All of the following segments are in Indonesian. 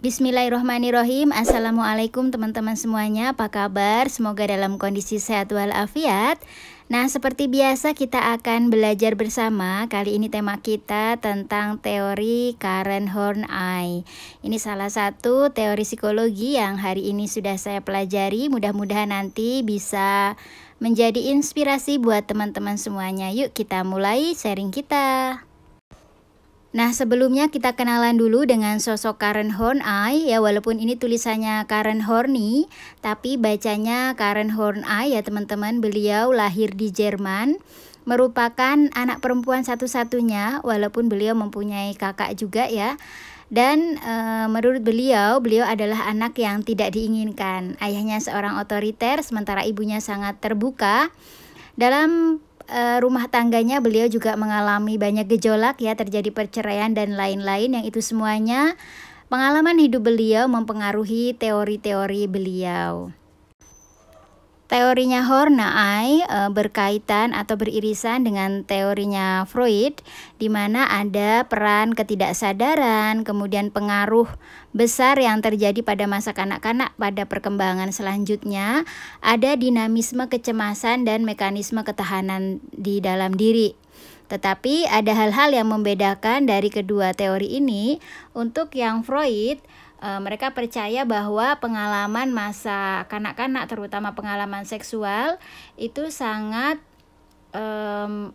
Bismillahirrohmanirrohim. Assalamualaikum teman-teman semuanya, apa kabar? Semoga dalam kondisi sehat walafiat. Nah, seperti biasa kita akan belajar bersama. Kali ini tema kita tentang teori Karen Horney. Ini salah satu teori psikologi yang hari ini sudah saya pelajari. Mudah-mudahan nanti bisa menjadi inspirasi buat teman-teman semuanya. Yuk kita mulai sharing kita. Nah, sebelumnya kita kenalan dulu dengan sosok Karen Horney ya, walaupun ini tulisannya Karen Horney, tapi bacanya Karen Horney ya teman-teman. Beliau lahir di Jerman, merupakan anak perempuan satu-satunya, walaupun beliau mempunyai kakak juga ya. Dan menurut beliau adalah anak yang tidak diinginkan. Ayahnya seorang otoriter, sementara ibunya sangat terbuka. Dalam rumah tangganya beliau juga mengalami banyak gejolak ya, terjadi perceraian dan lain-lain, yang itu semuanya pengalaman hidup beliau mempengaruhi teori-teori beliau. Teorinya Horney berkaitan atau beririsan dengan teorinya Freud, di mana ada peran ketidaksadaran, kemudian pengaruh besar yang terjadi pada masa kanak-kanak pada perkembangan selanjutnya, ada dinamisme kecemasan dan mekanisme ketahanan di dalam diri. Tetapi ada hal-hal yang membedakan dari kedua teori ini. Untuk yang Freud, mereka percaya bahwa pengalaman masa kanak-kanak, terutama pengalaman seksual, itu sangat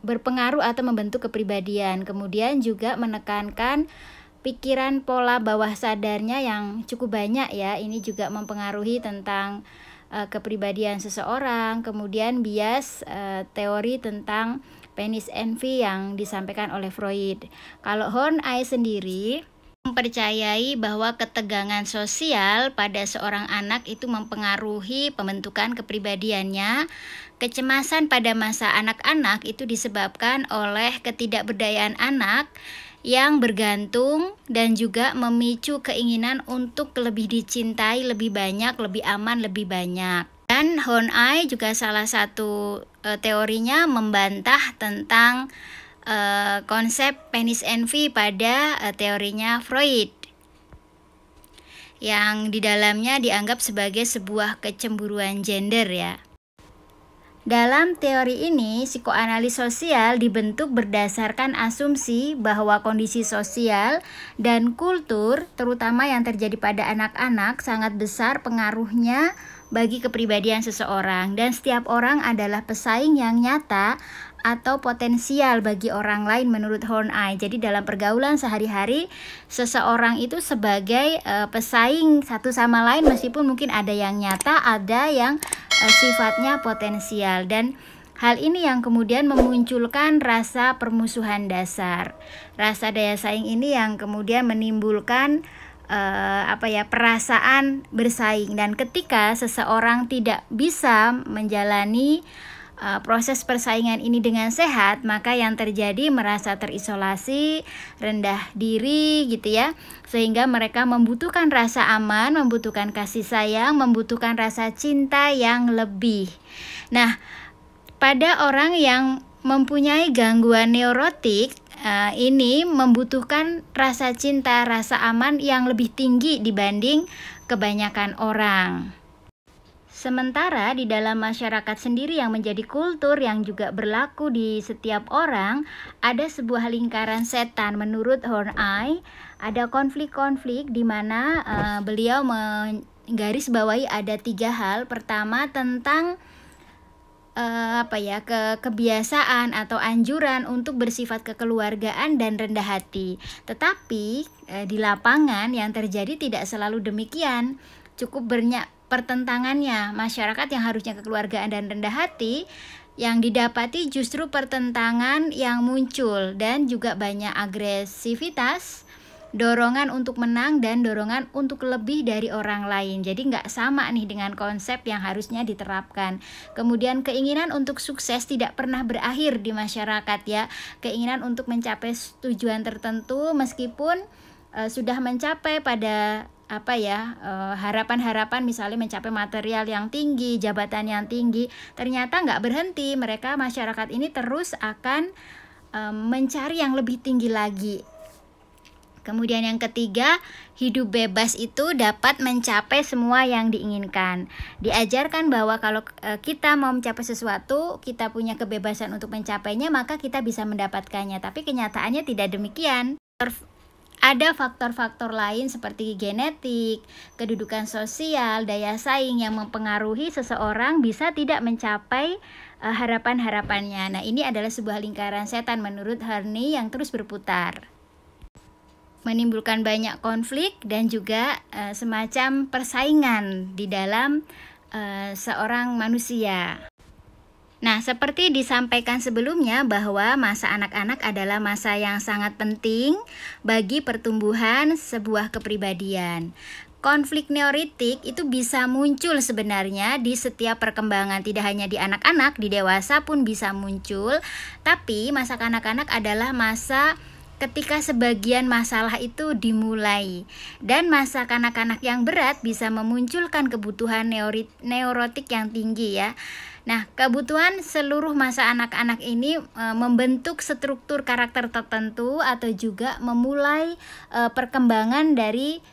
berpengaruh atau membentuk kepribadian. Kemudian juga menekankan pikiran pola bawah sadarnya yang cukup banyak ya. Ini juga mempengaruhi tentang kepribadian seseorang. Kemudian bias teori tentang penis envy yang disampaikan oleh Freud. Kalau Horney sendiri mempercayai bahwa ketegangan sosial pada seorang anak itu mempengaruhi pembentukan kepribadiannya. Kecemasan pada masa anak-anak itu disebabkan oleh ketidakberdayaan anak yang bergantung dan juga memicu keinginan untuk lebih dicintai, lebih banyak, lebih aman, lebih banyak. Dan Horney juga salah satu teorinya membantah tentang konsep penis envy pada teorinya Freud, yang di dalamnya dianggap sebagai sebuah kecemburuan gender ya. Dalam teori ini, psikoanalis sosial dibentuk berdasarkan asumsi bahwa kondisi sosial dan kultur, terutama yang terjadi pada anak-anak, sangat besar pengaruhnya bagi kepribadian seseorang, dan setiap orang adalah pesaing yang nyata atau potensial bagi orang lain menurut Horney. Jadi dalam pergaulan sehari-hari, seseorang itu sebagai pesaing satu sama lain, meskipun mungkin ada yang nyata, ada yang sifatnya potensial. Dan hal ini yang kemudian memunculkan rasa permusuhan dasar. Rasa daya saing ini yang kemudian menimbulkan perasaan bersaing. Dan ketika seseorang tidak bisa menjalani proses persaingan ini dengan sehat, maka yang terjadi merasa terisolasi, rendah diri gitu ya, sehingga mereka membutuhkan rasa aman, membutuhkan kasih sayang, membutuhkan rasa cinta yang lebih. Nah, pada orang yang mempunyai gangguan neurotik, ini membutuhkan rasa cinta, rasa aman yang lebih tinggi dibanding kebanyakan orang. Sementara di dalam masyarakat sendiri yang menjadi kultur yang juga berlaku di setiap orang, ada sebuah lingkaran setan. Menurut Horney, ada konflik-konflik di mana beliau menggarisbawahi ada 3 hal. Pertama, tentang kebiasaan atau anjuran untuk bersifat kekeluargaan dan rendah hati. Tetapi di lapangan yang terjadi tidak selalu demikian. Cukup banyak pertentangannya. Masyarakat yang harusnya kekeluargaan dan rendah hati, yang didapati justru pertentangan yang muncul, dan juga banyak agresivitas, dorongan untuk menang dan dorongan untuk lebih dari orang lain. Jadi nggak sama nih dengan konsep yang harusnya diterapkan. Kemudian keinginan untuk sukses tidak pernah berakhir di masyarakat ya. Keinginan untuk mencapai tujuan tertentu meskipun sudah mencapai pada harapan-harapan, misalnya mencapai material yang tinggi, jabatan yang tinggi, ternyata nggak berhenti. Masyarakat ini terus akan mencari yang lebih tinggi lagi. Kemudian yang ketiga, hidup bebas itu dapat mencapai semua yang diinginkan. Diajarkan bahwa kalau kita mau mencapai sesuatu, kita punya kebebasan untuk mencapainya, maka kita bisa mendapatkannya. Tapi kenyataannya tidak demikian. Ada faktor-faktor lain seperti genetik, kedudukan sosial, daya saing yang mempengaruhi seseorang bisa tidak mencapai harapan-harapannya. Nah, ini adalah sebuah lingkaran setan menurut Harney yang terus berputar, menimbulkan banyak konflik dan juga semacam persaingan di dalam seorang manusia. Nah, seperti disampaikan sebelumnya bahwa masa anak-anak adalah masa yang sangat penting bagi pertumbuhan sebuah kepribadian. Konflik neoritik itu bisa muncul sebenarnya di setiap perkembangan, tidak hanya di anak-anak, di dewasa pun bisa muncul. Tapi masa kanak-kanak adalah masa ketika sebagian masalah itu dimulai, dan masa kanak-kanak yang berat bisa memunculkan kebutuhan neurotik yang tinggi ya. Nah, kebutuhan seluruh masa anak-anak ini membentuk struktur karakter tertentu atau juga memulai perkembangan dari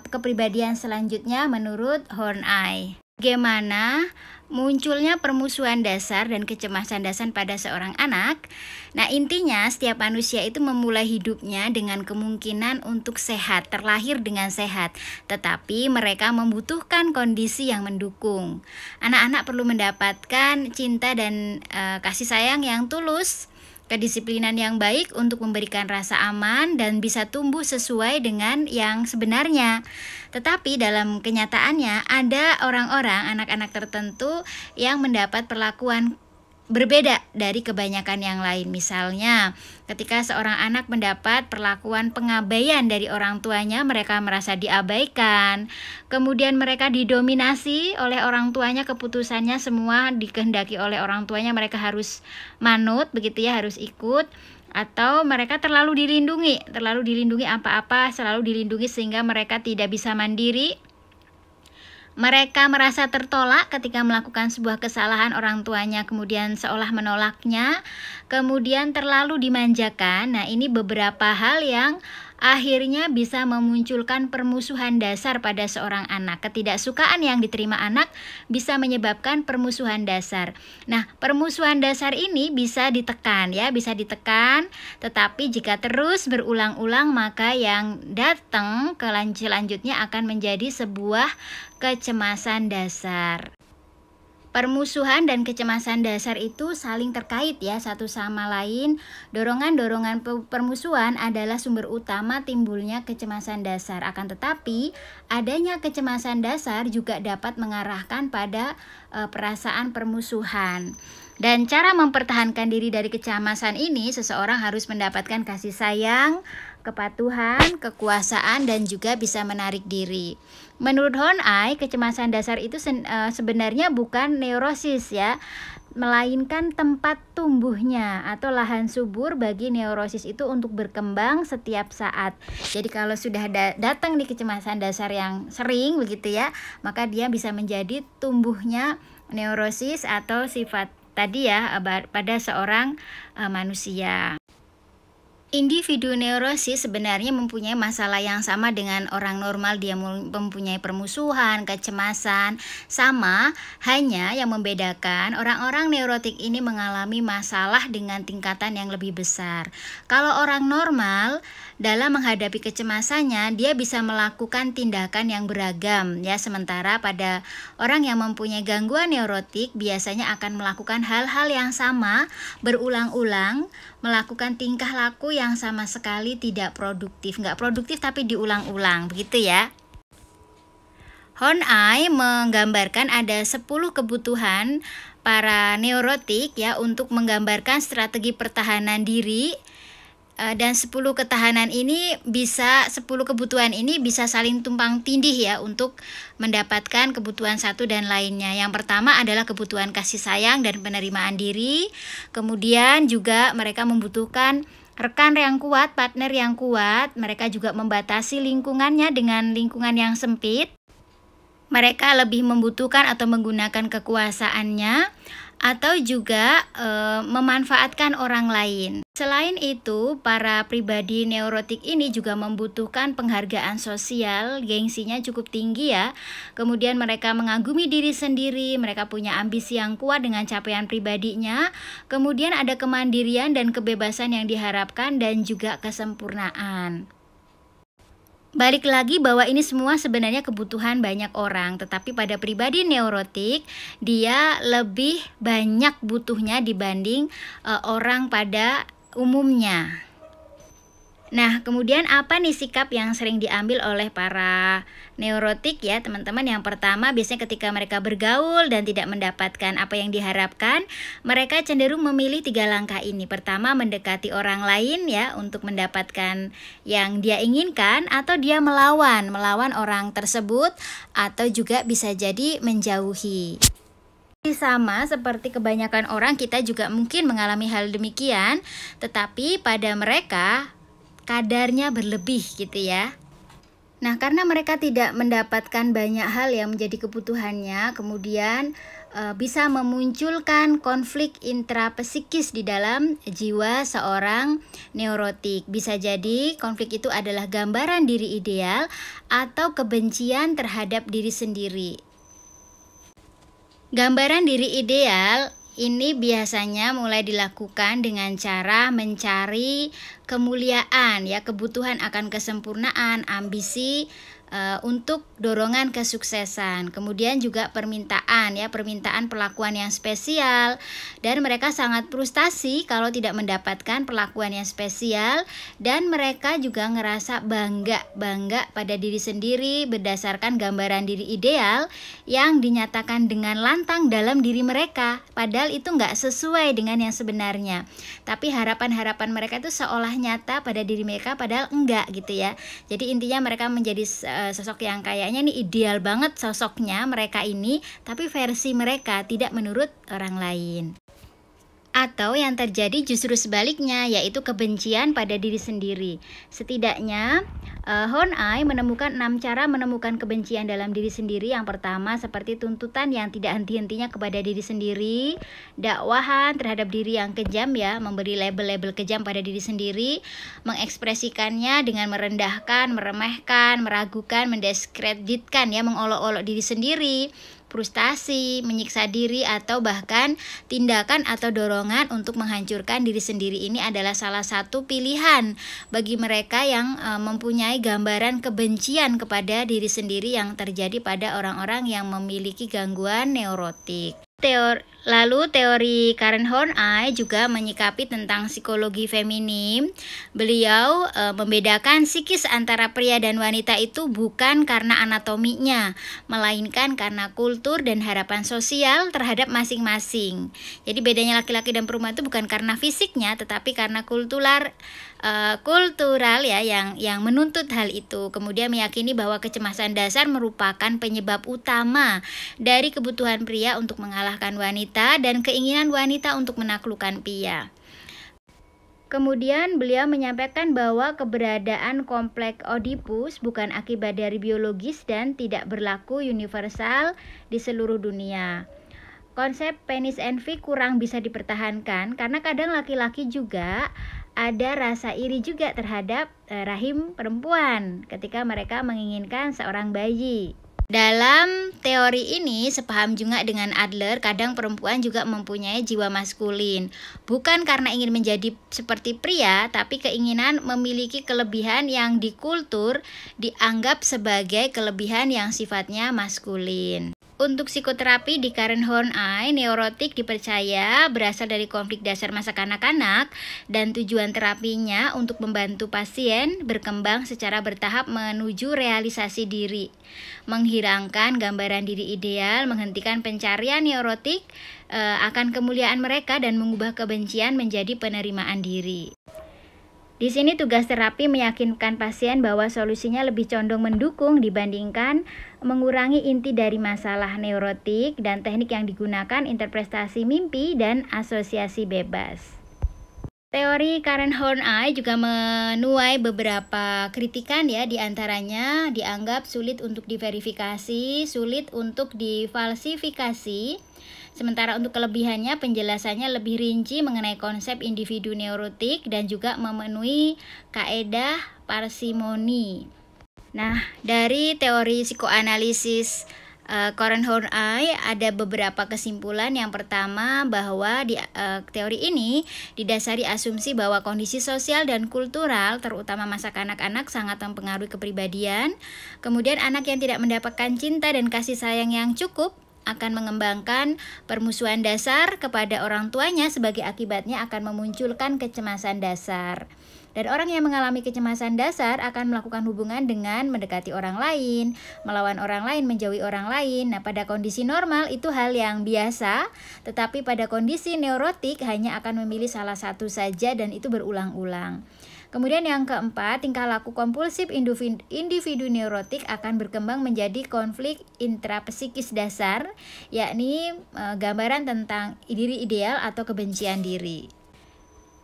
kepribadian selanjutnya menurut Horney. Bagaimana munculnya permusuhan dasar dan kecemasan dasar pada seorang anak? Nah, intinya setiap manusia itu memulai hidupnya dengan kemungkinan untuk sehat, terlahir dengan sehat, tetapi mereka membutuhkan kondisi yang mendukung. Anak-anak perlu mendapatkan cinta dan kasih sayang yang tulus, kedisiplinan yang baik untuk memberikan rasa aman dan bisa tumbuh sesuai dengan yang sebenarnya. Tetapi dalam kenyataannya ada orang-orang, anak-anak tertentu yang mendapat perlakuan berbeda dari kebanyakan yang lain. Misalnya, ketika seorang anak mendapat perlakuan pengabaian dari orang tuanya, mereka merasa diabaikan. Kemudian mereka didominasi oleh orang tuanya, keputusannya semua dikehendaki oleh orang tuanya, mereka harus manut, begitu ya, harus ikut. Atau mereka terlalu dilindungi apa-apa, selalu dilindungi sehingga mereka tidak bisa mandiri. Mereka merasa tertolak ketika melakukan sebuah kesalahan orang tuanya, kemudian seolah menolaknya, kemudian terlalu dimanjakan. Nah, ini beberapa hal yang akhirnya bisa memunculkan permusuhan dasar pada seorang anak. Ketidaksukaan yang diterima anak bisa menyebabkan permusuhan dasar. Nah, permusuhan dasar ini bisa ditekan ya, tetapi jika terus berulang-ulang maka yang datang selanjutnya akan menjadi sebuah kecemasan dasar. Permusuhan dan kecemasan dasar itu saling terkait ya satu sama lain. Dorongan-dorongan permusuhan adalah sumber utama timbulnya kecemasan dasar. Akan tetapi, adanya kecemasan dasar juga dapat mengarahkan pada perasaan permusuhan. Dan cara mempertahankan diri dari kecemasan ini, seseorang harus mendapatkan kasih sayang, kepatuhan, kekuasaan, dan juga bisa menarik diri. Menurut Horney, kecemasan dasar itu sebenarnya bukan neurosis ya, melainkan tempat tumbuhnya atau lahan subur bagi neurosis itu untuk berkembang setiap saat. Jadi kalau sudah datang di kecemasan dasar yang sering begitu ya, maka dia bisa menjadi tumbuhnya neurosis atau sifat tadi ya pada seorang manusia. Individu neurosis sebenarnya mempunyai masalah yang sama dengan orang normal. Dia mempunyai permusuhan, kecemasan, sama, hanya yang membedakan orang-orang neurotik ini mengalami masalah dengan tingkatan yang lebih besar. Kalau orang normal dalam menghadapi kecemasannya, dia bisa melakukan tindakan yang beragam ya, sementara pada orang yang mempunyai gangguan neurotik biasanya akan melakukan hal-hal yang sama berulang-ulang, melakukan tingkah laku yang sama sekali tidak produktif. Nggak produktif tapi diulang-ulang, begitu ya. Horney menggambarkan ada 10 kebutuhan para neurotik ya untuk menggambarkan strategi pertahanan diri. Dan 10 kebutuhan ini bisa saling tumpang tindih ya untuk mendapatkan kebutuhan satu dan lainnya. Yang pertama adalah kebutuhan kasih sayang dan penerimaan diri. Kemudian juga mereka membutuhkan rekan yang kuat, partner yang kuat. Mereka juga membatasi lingkungannya dengan lingkungan yang sempit. Mereka lebih membutuhkan atau menggunakan kekuasaannya atau juga memanfaatkan orang lain. Selain itu, para pribadi neurotik ini juga membutuhkan penghargaan sosial, gengsinya cukup tinggi ya. Kemudian mereka mengagumi diri sendiri, mereka punya ambisi yang kuat dengan capaian pribadinya. Kemudian ada kemandirian dan kebebasan yang diharapkan dan juga kesempurnaan. Balik lagi bahwa ini semua sebenarnya kebutuhan banyak orang, tetapi pada pribadi neurotik dia lebih banyak butuhnya dibanding orang pada umumnya. Nah, kemudian apa nih sikap yang sering diambil oleh para neurotik ya teman-teman? Yang pertama, biasanya ketika mereka bergaul dan tidak mendapatkan apa yang diharapkan, mereka cenderung memilih 3 langkah ini. Pertama, mendekati orang lain ya untuk mendapatkan yang dia inginkan, atau dia melawan orang tersebut, atau juga bisa jadi menjauhi. Sama seperti kebanyakan orang, kita juga mungkin mengalami hal demikian, tetapi pada mereka kadarnya berlebih gitu ya. Nah, karena mereka tidak mendapatkan banyak hal yang menjadi kebutuhannya, kemudian bisa memunculkan konflik intrapsikis di dalam jiwa seorang neurotik. Bisa jadi konflik itu adalah gambaran diri ideal atau kebencian terhadap diri sendiri. Gambaran diri ideal ini biasanya mulai dilakukan dengan cara mencari kemuliaan ya, kebutuhan akan kesempurnaan, ambisi untuk dorongan kesuksesan. Kemudian juga permintaan perlakuan yang spesial, dan mereka sangat frustasi kalau tidak mendapatkan perlakuan yang spesial, dan mereka juga ngerasa bangga pada diri sendiri berdasarkan gambaran diri ideal yang dinyatakan dengan lantang dalam diri mereka, padahal itu nggak sesuai dengan yang sebenarnya. Tapi harapan-harapan mereka itu seolah nyata pada diri mereka, padahal enggak gitu ya. Jadi intinya mereka menjadi sosok yang kayaknya ini ideal banget sosoknya mereka ini, tapi versi mereka tidak menurut orang lain. Atau yang terjadi justru sebaliknya, yaitu kebencian pada diri sendiri. Setidaknya Horney menemukan 6 cara menemukan kebencian dalam diri sendiri. Yang pertama, seperti tuntutan yang tidak henti-hentinya kepada diri sendiri, dakwahan terhadap diri yang kejam ya, memberi label-label kejam pada diri sendiri, mengekspresikannya dengan merendahkan, meremehkan, meragukan, mendiskreditkan ya, mengolok-olok diri sendiri, frustasi, menyiksa diri, atau bahkan tindakan atau dorongan untuk menghancurkan diri sendiri. Ini adalah salah satu pilihan bagi mereka yang mempunyai gambaran kebencian kepada diri sendiri yang terjadi pada orang-orang yang memiliki gangguan neurotik. Lalu teori Karen Horney juga menyikapi tentang psikologi feminim. Beliau membedakan psikis antara pria dan wanita itu bukan karena anatominya, melainkan karena kultur dan harapan sosial terhadap masing-masing. Jadi bedanya laki-laki dan perempuan itu bukan karena fisiknya, tetapi karena kultural ya yang menuntut hal itu. Kemudian meyakini bahwa kecemasan dasar merupakan penyebab utama dari kebutuhan pria untuk mengalahkan wanita dan keinginan wanita untuk menaklukkan pria. Kemudian beliau menyampaikan bahwa keberadaan kompleks Oedipus bukan akibat dari biologis dan tidak berlaku universal di seluruh dunia. Konsep penis envy kurang bisa dipertahankan karena kadang laki-laki juga ada rasa iri juga terhadap rahim perempuan ketika mereka menginginkan seorang bayi. Dalam teori ini sepaham juga dengan Adler, kadang perempuan juga mempunyai jiwa maskulin. Bukan karena ingin menjadi seperti pria, tapi keinginan memiliki kelebihan yang di kultur dianggap sebagai kelebihan yang sifatnya maskulin. Untuk psikoterapi di Karen Horney, neurotik dipercaya berasal dari konflik dasar masa kanak-kanak, dan tujuan terapinya untuk membantu pasien berkembang secara bertahap menuju realisasi diri, menghilangkan gambaran diri ideal, menghentikan pencarian neurotik akan kemuliaan mereka, dan mengubah kebencian menjadi penerimaan diri. Di sini tugas terapi meyakinkan pasien bahwa solusinya lebih condong mendukung dibandingkan mengurangi inti dari masalah neurotik, dan teknik yang digunakan interpretasi mimpi dan asosiasi bebas. Teori Karen Horney juga menuai beberapa kritikan ya, diantaranya dianggap sulit untuk diverifikasi, sulit untuk difalsifikasi, Sementara untuk kelebihannya, penjelasannya lebih rinci mengenai konsep individu neurotik dan juga memenuhi kaedah parsimoni. Nah, dari teori psikoanalisis Karen Horney ada beberapa kesimpulan. Yang pertama, bahwa di teori ini didasari asumsi bahwa kondisi sosial dan kultural, terutama masa kanak-kanak, sangat mempengaruhi kepribadian. Kemudian anak yang tidak mendapatkan cinta dan kasih sayang yang cukup akan mengembangkan permusuhan dasar kepada orang tuanya, sebagai akibatnya akan memunculkan kecemasan dasar. Dan orang yang mengalami kecemasan dasar akan melakukan hubungan dengan mendekati orang lain, melawan orang lain, menjauhi orang lain. Nah, pada kondisi normal itu hal yang biasa, tetapi pada kondisi neurotik hanya akan memilih salah satu saja dan itu berulang-ulang. Kemudian yang keempat, tingkah laku kompulsif individu neurotik akan berkembang menjadi konflik intrapsikis dasar, yakni gambaran tentang diri ideal atau kebencian diri.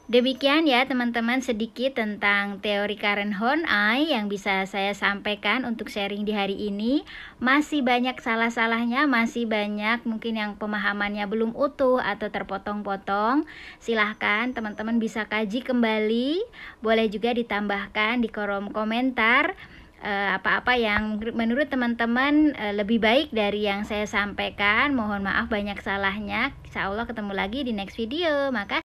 Demikian ya teman-teman, sedikit tentang teori Karen Horney yang bisa saya sampaikan untuk sharing di hari ini. Masih banyak salah-salahnya, masih banyak mungkin yang pemahamannya belum utuh atau terpotong-potong. Silahkan teman-teman bisa kaji kembali, boleh juga ditambahkan di kolom komentar apa-apa yang menurut teman-teman lebih baik dari yang saya sampaikan. Mohon maaf banyak salahnya. Insya Allah ketemu lagi di next video. Makasih.